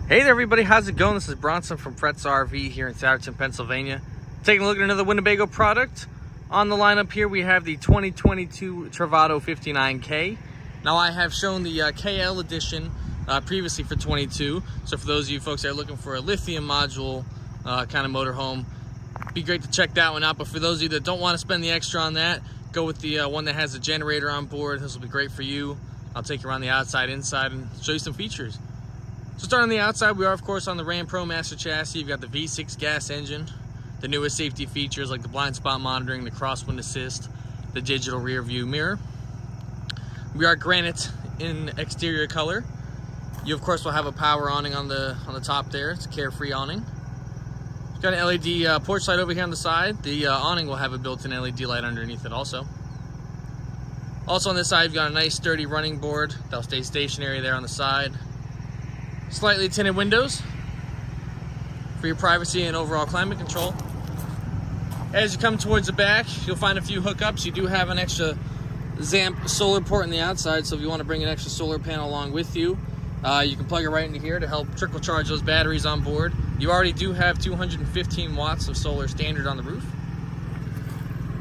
Hey there everybody, how's it going? This is Bronson from Fretz RV here in Souderton, Pennsylvania. Taking a look at another Winnebago product. On the lineup here we have the 2022 Travato 59K. Now I have shown the KL edition previously for 22. So for those of you folks that are looking for a lithium module kind of motorhome, be great to check that one out. But for those of you that don't want to spend the extra on that, go with the one that has a generator on board. This will be great for you. I'll take you around the outside, inside, and show you some features. So starting on the outside, we are of course on the Ram Pro Master chassis. You've got the V6 gas engine, the newest safety features like the blind spot monitoring, the crosswind assist, the digital rear view mirror. We are granite in exterior color. You of course will have a power awning on the top there. It's a carefree awning. You've got an LED porch light over here on the side. The awning will have a built-in LED light underneath it also. Also on this side, you've got a nice sturdy running board. They'll stay stationary there on the side. Slightly tinted windows for your privacy and overall climate control. As you come towards the back, you'll find a few hookups. You do have an extra ZAMP solar port on the outside, so if you want to bring an extra solar panel along with you, you can plug it right into here to help trickle charge those batteries on board. You already do have 215 watts of solar standard on the roof.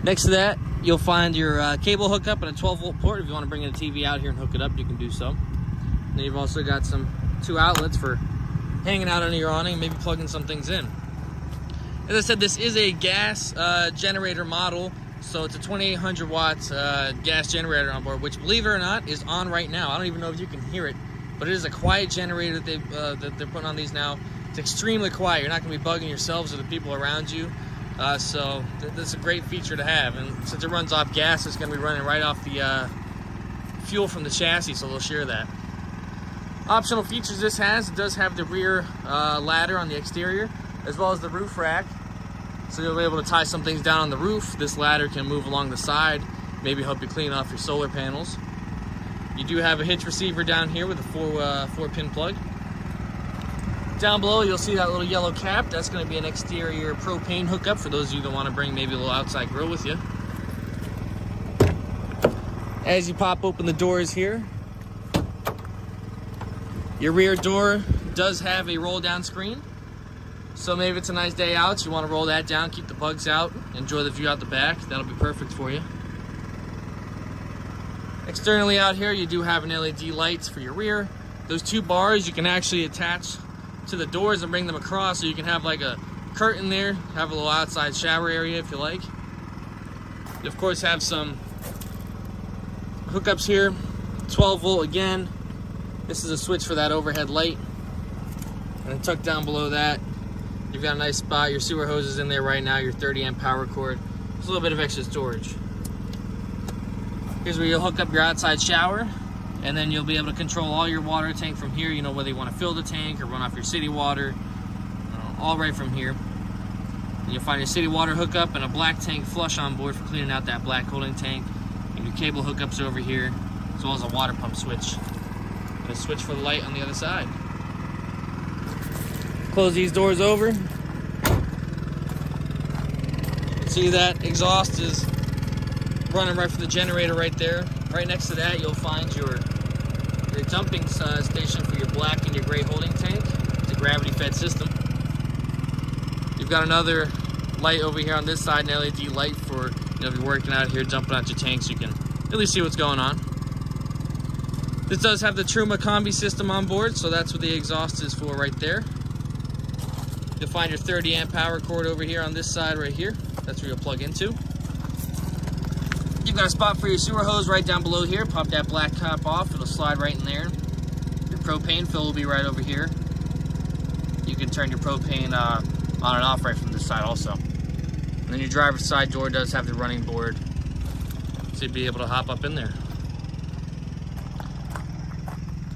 Next to that, you'll find your cable hookup and a 12-volt port. If you want to bring in a TV out here and hook it up, you can do so. And you've also got two outlets for hanging out under your awning, maybe plugging some things in. As I said, this is a gas generator model, so it's a 2800 watts gas generator on board, which, believe it or not, is on right now. I don't even know if you can hear it, but it is a quiet generator that they're putting on these now. It's extremely quiet. You're not going to be bugging yourselves or the people around you, so this is a great feature to have. And since it runs off gas, it's going to be running right off the fuel from the chassis, so they'll share that. Optional features this has, it does have the rear ladder on the exterior, as well as the roof rack. So you'll be able to tie some things down on the roof. This ladder can move along the side, maybe help you clean off your solar panels. You do have a hitch receiver down here with a 4-pin plug. Down below you'll see that little yellow cap. That's going to be an exterior propane hookup for those of you that want to bring maybe a little outside grill with you. As you pop open the doors here, your rear door does have a roll down screen. So maybe it's a nice day out, you want to roll that down, keep the bugs out, enjoy the view out the back. That'll be perfect for you. Externally out here, you do have an LED lights for your rear. Those two bars you can actually attach to the doors and bring them across, so you can have like a curtain there, have a little outside shower area if you like. You of course have some hookups here, 12 volt again. This is a switch for that overhead light. And then tucked down below that, you've got a nice spot. Your sewer hose is in there right now, your 30 amp power cord. There's a little bit of extra storage. Here's where you'll hook up your outside shower, and then you'll be able to control all your water tank from here. You know, whether you want to fill the tank or run off your city water, all right from here. And you'll find your city water hookup and a black tank flush on board for cleaning out that black holding tank. And your cable hookups over here, as well as a water pump switch. And a switch for the light on the other side. Close these doors over. See that exhaust is running right for the generator right there. Right next to that, you'll find your dumping station for your black and your gray holding tank. It's a gravity-fed system. You've got another light over here on this side, an LED light for, you know, if you're working out here, dumping out your tanks, you can really see what's going on. This does have the Truma combi system on board, so that's what the exhaust is for right there. You'll find your 30 amp power cord over here on this side right here. That's where you'll plug into. You've got a spot for your sewer hose right down below here. Pop that black cap off, it'll slide right in there. Your propane fill will be right over here. You can turn your propane on and off right from this side also. And then your driver's side door does have the running board, so you'll be able to hop up in there.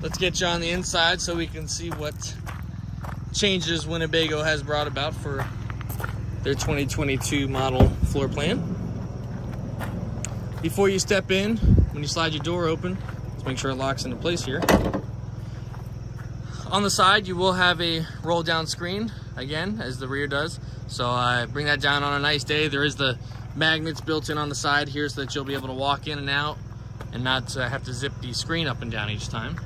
Let's get you on the inside so we can see what changes Winnebago has brought about for their 2022 model floor plan. Before you step in, when you slide your door open, let's make sure it locks into place here. On the side, you will have a roll down screen, again, as the rear does. So bring that down on a nice day. There is the magnets built in on the side here so that you'll be able to walk in and out and not have to zip the screen up and down each time.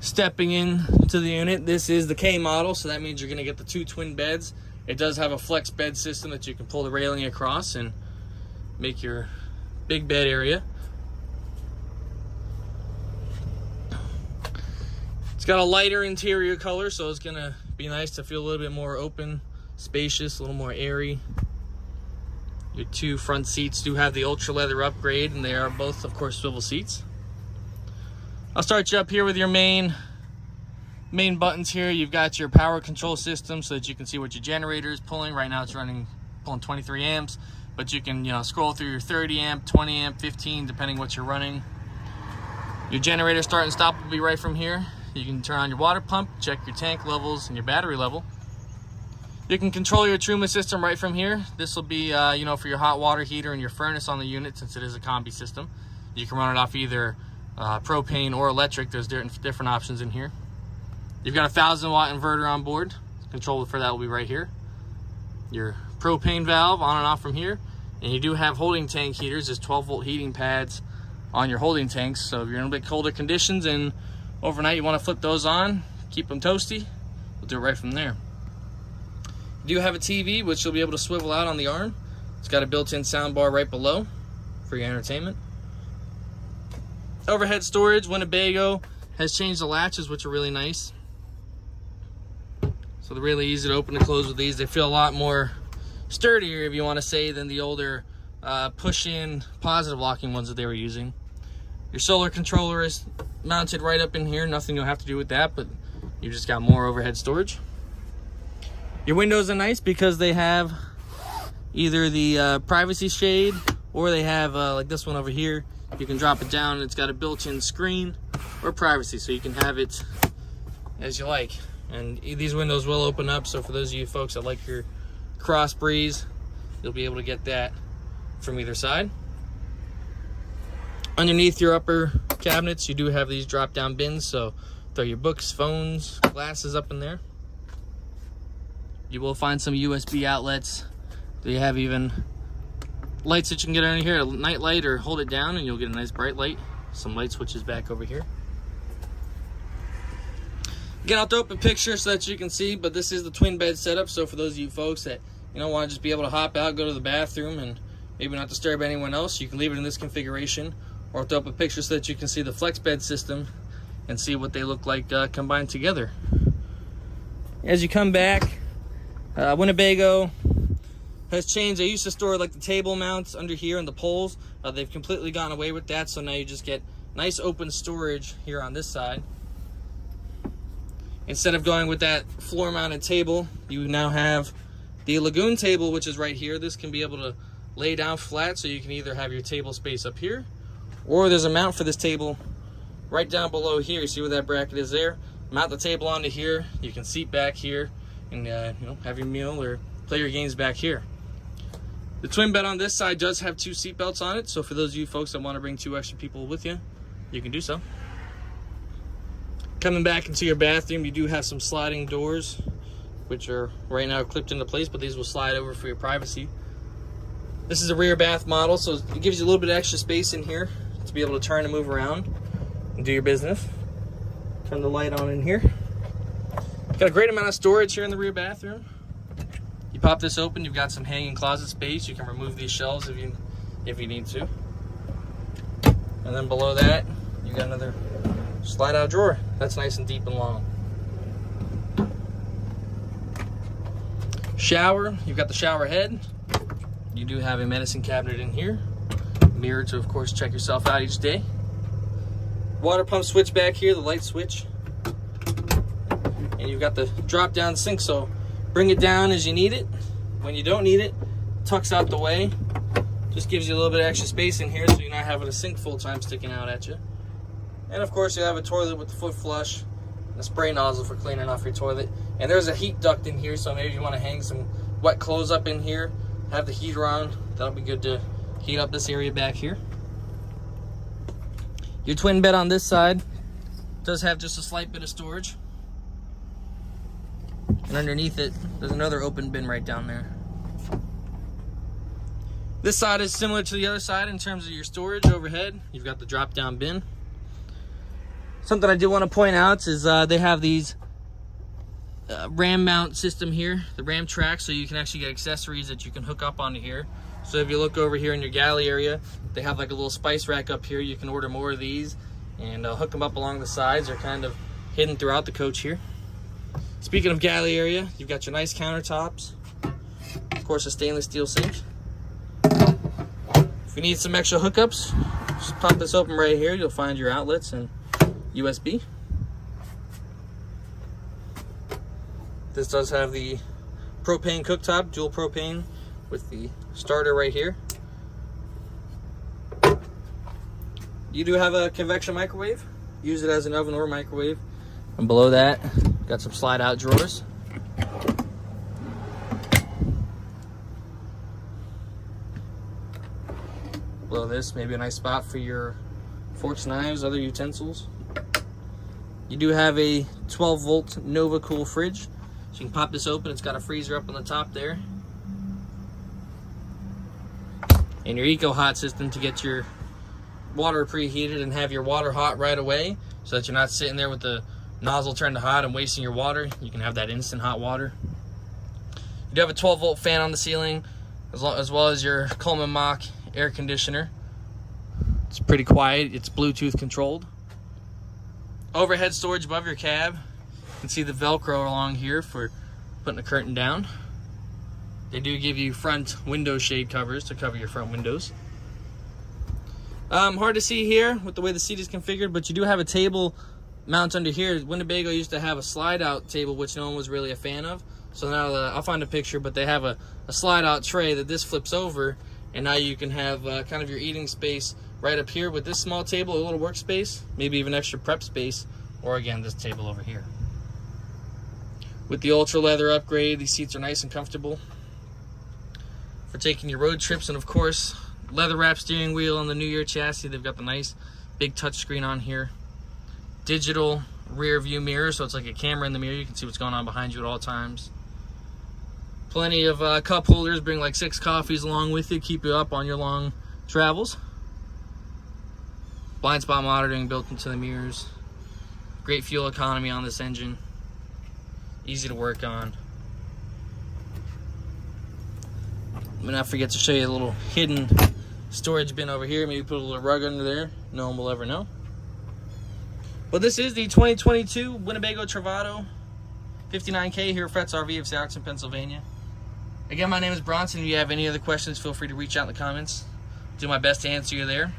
stepping in to the unit. This is the K model, so that means you're going to get the 2 twin beds. It does have a flex bed system that you can pull the railing across and make your big bed area. It's got a lighter interior color, so it's going to be nice to feel a little bit more open, spacious, a little more airy. Your 2 front seats do have the ultra leather upgrade, and they are both, of course, swivel seats. I'll start you up here with your main buttons here. You've got your power control system so that you can see what your generator is pulling. Right now it's pulling 23 amps, but you can, scroll through your 30 amp, 20 amp, 15, depending what you're running. Your generator start and stop will be right from here. You can turn on your water pump, check your tank levels and your battery level. You can control your Truma system right from here. This will be, for your hot water heater and your furnace on the unit, since it is a combi system. You can run it off either propane or electric. There's different options in here. You've got a 1,000-watt inverter on board. Control for that will be right here. Your propane valve on and off from here. And you do have holding tank heaters. There's 12-volt heating pads on your holding tanks. So if you're in a bit colder conditions and overnight you want to flip those on, keep them toasty, we'll do it right from there. You do have a TV, which you'll be able to swivel out on the arm. It's got a built-in sound bar right below for your entertainment. Overhead storage. Winnebago has changed the latches, which are really nice. So they're really easy to open and close with these. They feel a lot more sturdier, if you want to say, than the older push-in positive locking ones that they were using. Your solar controller is mounted right up in here. Nothing you'll have to do with that, but you just got more overhead storage. Your windows are nice because they have either the privacy shade, or they have like this one over here. You can drop it down and it's got a built-in screen or privacy, so you can have it as you like. And these windows will open up, so for those of you folks that like your cross breeze, you'll be able to get that from either side. Underneath your upper cabinets, you do have these drop-down bins, so throw your books, phones, glasses up in there. You will find some USB outlets. They have even lights that you can get under here, a night light, or hold it down and you'll get a nice bright light. Some light switches back over here. Again, I'll throw up a picture so that you can see, but this is the twin bed setup. So for those of you folks that want to just be able to hop out, go to the bathroom, and maybe not disturb anyone else, you can leave it in this configuration, or throw up a picture so that you can see the flex bed system and see what they look like combined together. As you come back, Winnebago has changed. They used to store like the table mounts under here and the poles. They've completely gone away with that, so now you just get nice open storage here on this side. Instead of going with that floor mounted table, you now have the Lagoon Table, which is right here. This can be able to lay down flat, so you can either have your table space up here, or there's a mount for this table right down below here. You see where that bracket is there? Mount the table onto here. You can seat back here and have your meal or play your games back here. The twin bed on this side does have 2 seat belts on it, so for those of you folks that want to bring 2 extra people with you, you can do so. Coming back into your bathroom, you do have some sliding doors, which are right now clipped into place, but these will slide over for your privacy. This is a rear bath model, so it gives you a little bit of extra space in here to be able to turn and move around and do your business. Turn the light on in here. Got a great amount of storage here in the rear bathroom. You pop this open, you've got some hanging closet space. You can remove these shelves if you need to. And then below that, you got another slide out drawer. That's nice and deep and long. Shower, you've got the shower head. You do have a medicine cabinet in here. Mirror to, of course, check yourself out each day. Water pump switch back here, the light switch. And you've got the drop down sink, so bring it down as you need it. When you don't need it, tucks out the way. Just gives you a little bit of extra space in here, so you're not having a sink full time sticking out at you. And of course, you have a toilet with the foot flush, and a spray nozzle for cleaning off your toilet. And there's a heat duct in here, so maybe you want to hang some wet clothes up in here, have the heater on. That'll be good to heat up this area back here. Your twin bed on this side does have just a slight bit of storage. And underneath it, there's another open bin right down there. This side is similar to the other side in terms of your storage overhead. You've got the drop-down bin. Something I do want to point out is they have these ram mount system here, the ram track, so you can actually get accessories that you can hook up onto here. So if you look over here in your galley area, they have like a little spice rack up here. You can order more of these and hook them up along the sides. They're kind of hidden throughout the coach here. Speaking of galley area, you've got your nice countertops, of course a stainless steel sink. If you need some extra hookups, just pop this open right here. You'll find your outlets and USB. This does have the propane cooktop, dual propane with the starter right here. You do have a convection microwave. Use it as an oven or microwave. And below that, got some slide out drawers. Below this, maybe a nice spot for your forks, knives, other utensils. You do have a 12-volt Nova Cool fridge. So you can pop this open. It's got a freezer up on the top there. And your Eco Hot system to get your water preheated and have your water hot right away, so that you're not sitting there with the nozzle turned to hot and wasting your water. You can have that instant hot water. You do have a 12-volt fan on the ceiling, as well as your Coleman Mach air conditioner. It's pretty quiet. It's Bluetooth controlled. Overhead storage above your cab. You can see the Velcro along here for putting the curtain down. They do give you front window shade covers to cover your front windows. Hard to see here with the way the seat is configured, but you do have a table mount under here. Winnebago used to have a slide out table, which no one was really a fan of. So now I'll find a picture, but they have a slide out tray that this flips over, and now you can have kind of your eating space right up here with this small table, a little workspace, maybe even extra prep space, or again, this table over here. With the ultra leather upgrade, these seats are nice and comfortable for taking your road trips. And of course, leather wrap steering wheel on the New Year chassis. They've got the nice big touchscreen on here. Digital rear view mirror, so it's like a camera in the mirror. You can see what's going on behind you at all times. Plenty of cup holders. Bring like 6 coffees along with you. Keep you up on your long travels. Blind spot monitoring built into the mirrors. Great fuel economy on this engine. Easy to work on. I'm gonna forget to show you a little hidden storage bin over here. Maybe put a little rug under there. No one will ever know. But this is the 2022 Winnebago Travato 59K here at Fretz RV of Southampton, Pennsylvania. Again, my name is Bronson. If you have any other questions, feel free to reach out in the comments. Do my best to answer you there.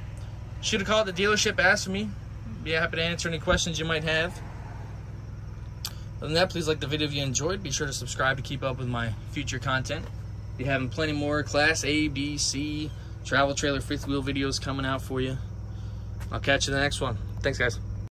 Shoot a call at the dealership, ask for me. Be happy to answer any questions you might have. Other than that, please like the video if you enjoyed. Be sure to subscribe to keep up with my future content. Be having plenty more Class A, B, C, travel trailer, fifth wheel videos coming out for you. I'll catch you in the next one. Thanks, guys.